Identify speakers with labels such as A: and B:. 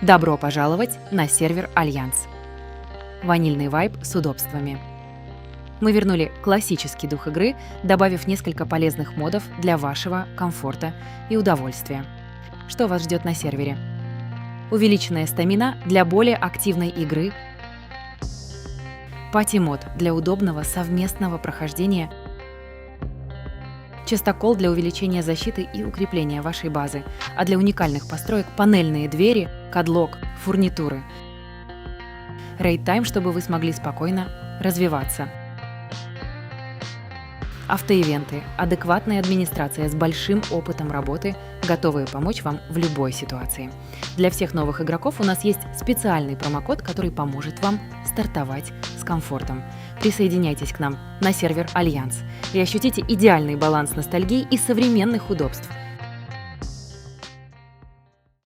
A: Добро пожаловать на сервер Альянс. Ванильный вайб с удобствами. Мы вернули классический дух игры, добавив несколько полезных модов для вашего комфорта и удовольствия. Что вас ждет на сервере? Увеличенная стамина для более активной игры, пати-мод для удобного совместного прохождения, частокол для увеличения защиты и укрепления вашей базы, а для уникальных построек панельные двери, кадлок, фурнитуры. Рейд-тайм, чтобы вы смогли спокойно развиваться. Автоивенты, адекватная администрация с большим опытом работы, готовые помочь вам в любой ситуации. Для всех новых игроков у нас есть специальный промокод, который поможет вам стартовать с комфортом. Присоединяйтесь к нам на сервер Альянс и ощутите идеальный баланс ностальгии и современных удобств.